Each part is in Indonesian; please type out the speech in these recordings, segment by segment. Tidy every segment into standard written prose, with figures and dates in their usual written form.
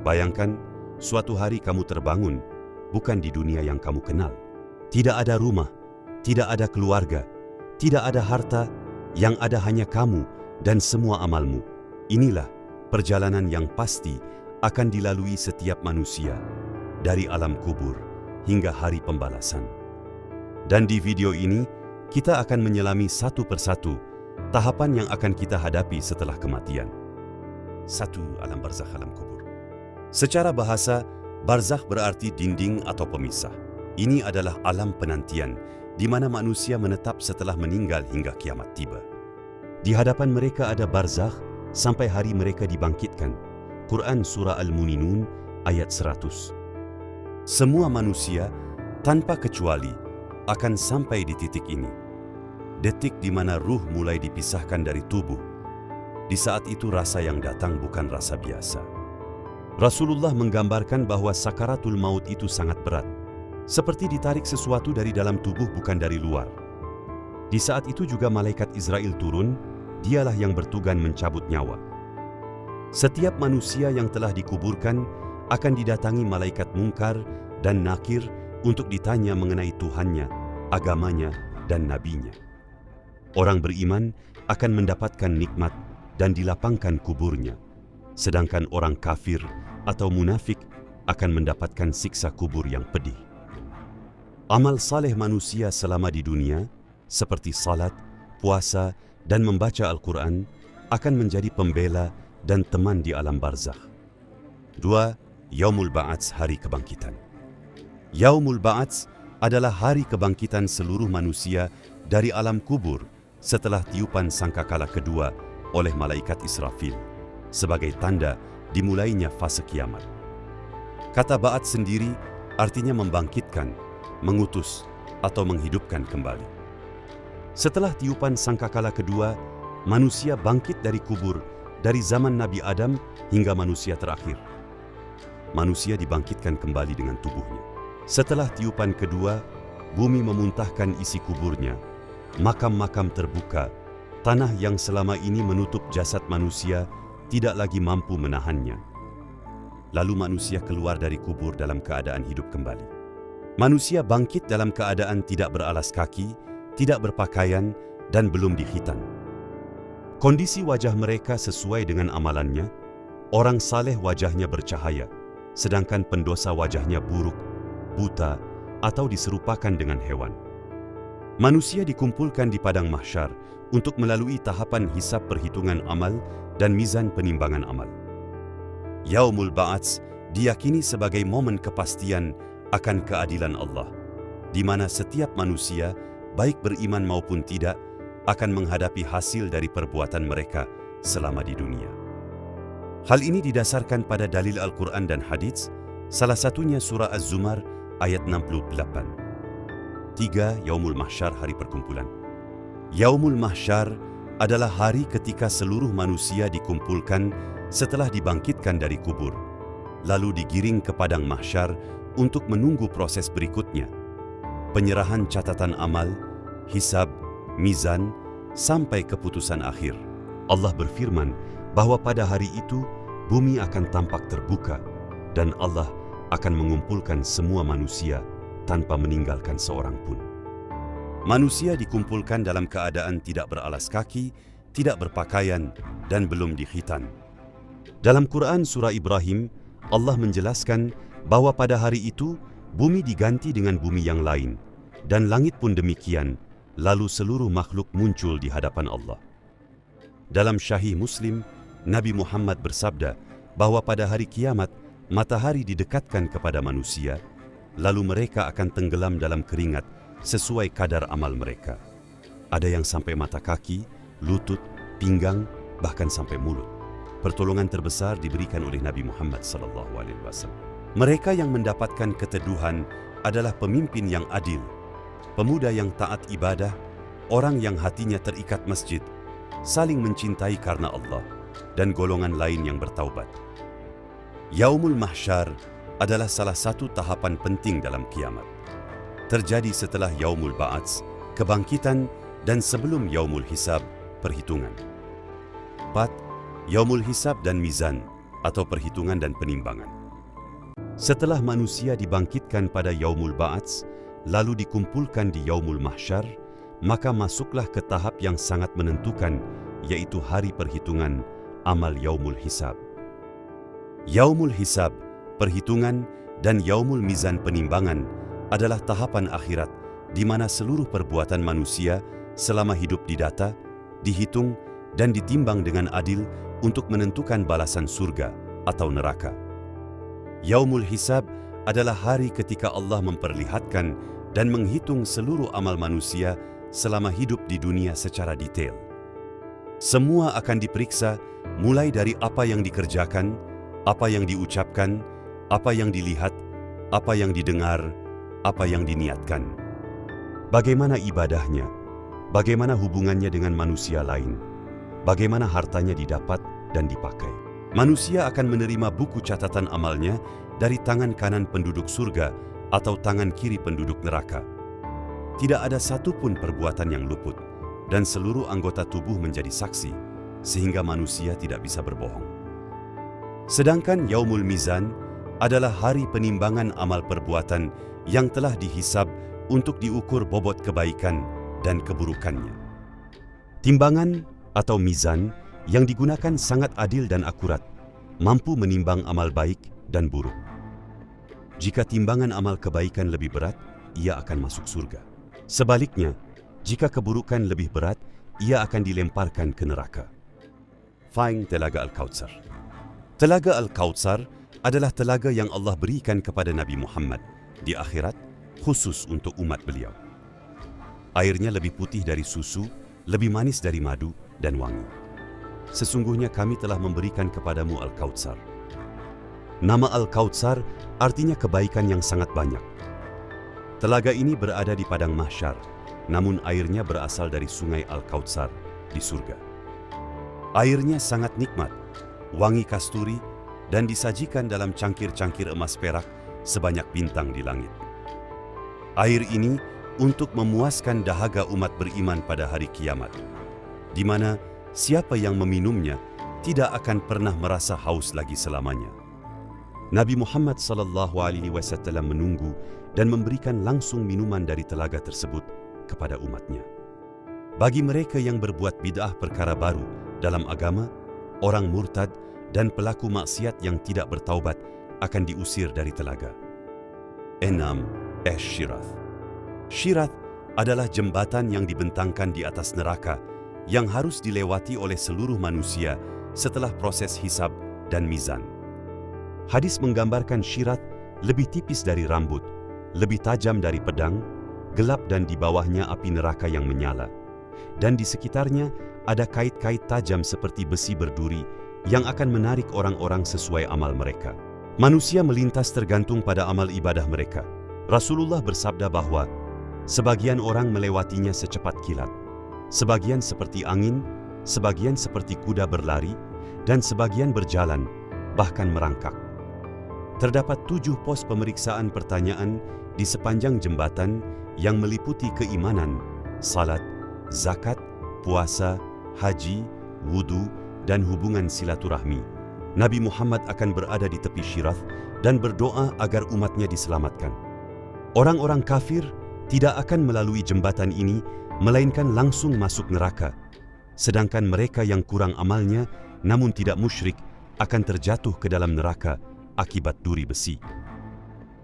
Bayangkan, suatu hari kamu terbangun, bukan di dunia yang kamu kenal. Tidak ada rumah, tidak ada keluarga, tidak ada harta, yang ada hanya kamu dan semua amalmu. Inilah perjalanan yang pasti akan dilalui setiap manusia, dari alam kubur hingga hari pembalasan. Dan di video ini, kita akan menyelami satu persatu tahapan yang akan kita hadapi setelah kematian. 1. Alam barzakh, alam kubur. Secara bahasa, barzakh berarti dinding atau pemisah. Ini adalah alam penantian, di mana manusia menetap setelah meninggal hingga kiamat tiba. Di hadapan mereka ada barzakh sampai hari mereka dibangkitkan. Quran Surah Al-Mu'minun ayat 100. Semua manusia, tanpa kecuali, akan sampai di titik ini. Detik di mana ruh mulai dipisahkan dari tubuh. Di saat itu rasa yang datang bukan rasa biasa. Rasulullah menggambarkan bahwa sakaratul maut itu sangat berat. Seperti ditarik sesuatu dari dalam tubuh bukan dari luar. Di saat itu juga malaikat Israel turun, dialah yang bertugas mencabut nyawa. Setiap manusia yang telah dikuburkan akan didatangi malaikat mungkar dan nakir untuk ditanya mengenai Tuhannya, agamanya, dan nabinya. Orang beriman akan mendapatkan nikmat dan dilapangkan kuburnya, sedangkan orang kafir atau munafik akan mendapatkan siksa kubur yang pedih. Amal saleh manusia selama di dunia, seperti salat, puasa, dan membaca Al-Quran, akan menjadi pembela dan teman di alam barzakh. 2. Yaumul Ba'ats, hari kebangkitan. Yaumul Ba'ats adalah hari kebangkitan seluruh manusia dari alam kubur setelah tiupan sangkakala kedua oleh malaikat Israfil, sebagai tanda dimulainya fase kiamat. Kata Ba'ats sendiri artinya membangkitkan, mengutus, atau menghidupkan kembali. Setelah tiupan sangkakala kedua, manusia bangkit dari kubur dari zaman Nabi Adam hingga manusia terakhir. Manusia dibangkitkan kembali dengan tubuhnya. Setelah tiupan kedua, bumi memuntahkan isi kuburnya. Makam-makam terbuka, tanah yang selama ini menutup jasad manusia tidak lagi mampu menahannya. Lalu manusia keluar dari kubur dalam keadaan hidup kembali. Manusia bangkit dalam keadaan tidak beralas kaki, tidak berpakaian, dan belum dikhitan. Kondisi wajah mereka sesuai dengan amalannya. Orang saleh wajahnya bercahaya, sedangkan pendosa wajahnya buruk, buta, atau diserupakan dengan hewan. Manusia dikumpulkan di padang mahsyar untuk melalui tahapan hisab perhitungan amal dan mizan penimbangan amal. Yaumul Ba'ats diyakini sebagai momen kepastian akan keadilan Allah, di mana setiap manusia, baik beriman maupun tidak, akan menghadapi hasil dari perbuatan mereka selama di dunia. Hal ini didasarkan pada dalil Al-Quran dan hadits, salah satunya surah Az-Zumar ayat 68. 3. Yaumul Mahsyar, hari perkumpulan. Yaumul Mahsyar adalah hari ketika seluruh manusia dikumpulkan setelah dibangkitkan dari kubur, lalu digiring ke padang mahsyar untuk menunggu proses berikutnya, penyerahan catatan amal, hisab, mizan, sampai keputusan akhir. Allah berfirman bahwa pada hari itu bumi akan tampak terbuka dan Allah akan mengumpulkan semua manusia tanpa meninggalkan seorang pun. Manusia dikumpulkan dalam keadaan tidak beralas kaki, tidak berpakaian, dan belum dikhitan. Dalam Quran Surah Ibrahim, Allah menjelaskan bahwa pada hari itu bumi diganti dengan bumi yang lain, dan langit pun demikian, lalu seluruh makhluk muncul di hadapan Allah. Dalam Sahih Muslim, Nabi Muhammad bersabda bahwa pada hari kiamat, matahari didekatkan kepada manusia, lalu mereka akan tenggelam dalam keringat sesuai kadar amal mereka. Ada yang sampai mata kaki, lutut, pinggang, bahkan sampai mulut. Pertolongan terbesar diberikan oleh Nabi Muhammad SAW. Mereka yang mendapatkan keteduhan adalah pemimpin yang adil, pemuda yang taat ibadah, orang yang hatinya terikat masjid, saling mencintai karena Allah, dan golongan lain yang bertaubat. Yaumul Mahsyar adalah salah satu tahapan penting dalam kiamat. Terjadi setelah Yaumul Ba'ats, kebangkitan, dan sebelum Yaumul Hisab, perhitungan. 4. Yaumul Hisab dan Mizan, atau perhitungan dan penimbangan. Setelah manusia dibangkitkan pada Yaumul Ba'ats, lalu dikumpulkan di Yaumul Mahsyar, maka masuklah ke tahap yang sangat menentukan, yaitu hari perhitungan amal Yaumul Hisab. Yaumul Hisab, perhitungan, dan Yaumul Mizan, penimbangan, adalah tahapan akhirat di mana seluruh perbuatan manusia selama hidup didata, dihitung, dan ditimbang dengan adil untuk menentukan balasan surga atau neraka. Yaumul Hisab adalah hari ketika Allah memperlihatkan dan menghitung seluruh amal manusia selama hidup di dunia secara detail. Semua akan diperiksa, mulai dari apa yang dikerjakan, apa yang diucapkan, apa yang dilihat, apa yang didengar, apa yang diniatkan. Bagaimana ibadahnya, bagaimana hubungannya dengan manusia lain, bagaimana hartanya didapat dan dipakai. Manusia akan menerima buku catatan amalnya dari tangan kanan penduduk surga atau tangan kiri penduduk neraka. Tidak ada satupun perbuatan yang luput, dan seluruh anggota tubuh menjadi saksi, sehingga manusia tidak bisa berbohong. Sedangkan Yaumul Mizan adalah hari penimbangan amal perbuatan yang telah dihisab untuk diukur bobot kebaikan dan keburukannya. Timbangan atau mizan yang digunakan sangat adil dan akurat, mampu menimbang amal baik dan buruk. Jika timbangan amal kebaikan lebih berat, ia akan masuk surga. Sebaliknya, jika keburukan lebih berat, ia akan dilemparkan ke neraka. Faing Telaga Al-Kautsar. Telaga Al-Kautsar adalah telaga yang Allah berikan kepada Nabi Muhammad di akhirat khusus untuk umat beliau. Airnya lebih putih dari susu, lebih manis dari madu, dan wangi. Sesungguhnya kami telah memberikan kepadamu Al-Kautsar. Nama Al-Kautsar artinya kebaikan yang sangat banyak. Telaga ini berada di padang mahsyar, namun airnya berasal dari sungai Al-Kautsar di surga. Airnya sangat nikmat, wangi kasturi, dan disajikan dalam cangkir-cangkir emas perak sebanyak bintang di langit. Air ini untuk memuaskan dahaga umat beriman pada hari kiamat, di mana siapa yang meminumnya tidak akan pernah merasa haus lagi selamanya. Nabi Muhammad SAW menunggu dan memberikan langsung minuman dari telaga tersebut kepada umatnya. Bagi mereka yang berbuat bid'ah perkara baru dalam agama, orang murtad dan pelaku maksiat yang tidak bertaubat akan diusir dari telaga. 6. Shirath. Shirath adalah jembatan yang dibentangkan di atas neraka yang harus dilewati oleh seluruh manusia setelah proses hisab dan mizan. Hadis menggambarkan Shirath lebih tipis dari rambut, lebih tajam dari pedang, gelap dan di bawahnya api neraka yang menyala. Dan di sekitarnya ada kait-kait tajam seperti besi berduri yang akan menarik orang-orang sesuai amal mereka. Manusia melintas tergantung pada amal ibadah mereka. Rasulullah bersabda bahwa sebagian orang melewatinya secepat kilat, sebagian seperti angin, sebagian seperti kuda berlari, dan sebagian berjalan, bahkan merangkak. Terdapat 7 pos pemeriksaan pertanyaan di sepanjang jembatan yang meliputi keimanan, salat, zakat, puasa, haji, wudu, dan hubungan silaturahmi. Nabi Muhammad akan berada di tepi Shirath dan berdoa agar umatnya diselamatkan. Orang-orang kafir tidak akan melalui jembatan ini, melainkan langsung masuk neraka. Sedangkan mereka yang kurang amalnya, namun tidak musyrik, akan terjatuh ke dalam neraka akibat duri besi.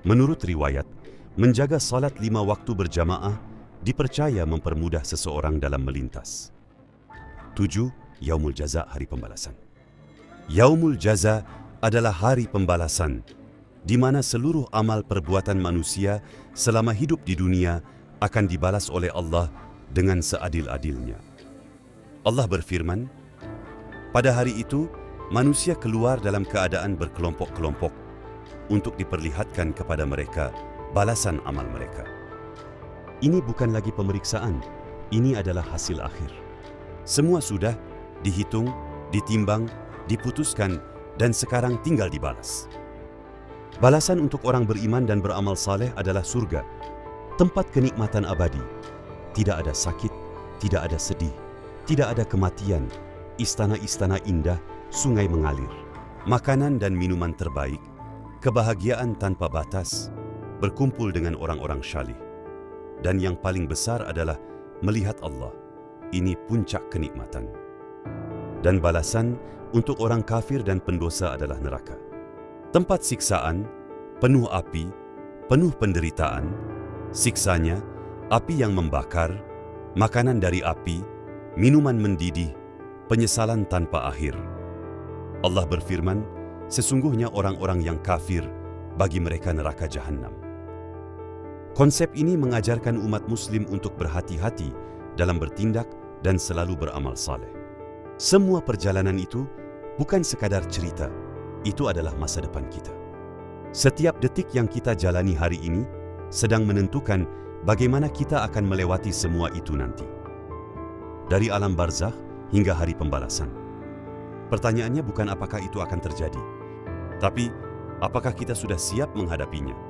Menurut riwayat, menjaga salat 5 waktu berjamaah dipercaya mempermudah seseorang dalam melintas. 7. Yaumul Jaza, hari pembalasan. Yaumul Jaza adalah hari pembalasan, di mana seluruh amal perbuatan manusia selama hidup di dunia akan dibalas oleh Allah dengan seadil-adilnya. Allah berfirman, pada hari itu manusia keluar dalam keadaan berkelompok-kelompok untuk diperlihatkan kepada mereka balasan amal mereka. Ini bukan lagi pemeriksaan, ini adalah hasil akhir. Semua sudah dihitung, ditimbang, diputuskan, dan sekarang tinggal dibalas. Balasan untuk orang beriman dan beramal saleh adalah surga, tempat kenikmatan abadi. Tidak ada sakit, tidak ada sedih, tidak ada kematian, istana-istana indah, sungai mengalir. makanan dan minuman terbaik, kebahagiaan tanpa batas, berkumpul dengan orang-orang syalih. Dan yang paling besar adalah melihat Allah. Ini puncak kenikmatan. Dan balasan untuk orang kafir dan pendosa adalah neraka. Tempat siksaan, penuh api, penuh penderitaan, siksanya, api yang membakar, makanan dari api, minuman mendidih, penyesalan tanpa akhir. Allah berfirman, sesungguhnya orang-orang yang kafir, bagi mereka neraka jahanam. Konsep ini mengajarkan umat muslim untuk berhati-hati dalam bertindak dan selalu beramal saleh. Semua perjalanan itu bukan sekadar cerita, itu adalah masa depan kita. Setiap detik yang kita jalani hari ini sedang menentukan bagaimana kita akan melewati semua itu nanti. Dari alam barzakh hingga hari pembalasan. Pertanyaannya bukan apakah itu akan terjadi, tapi apakah kita sudah siap menghadapinya.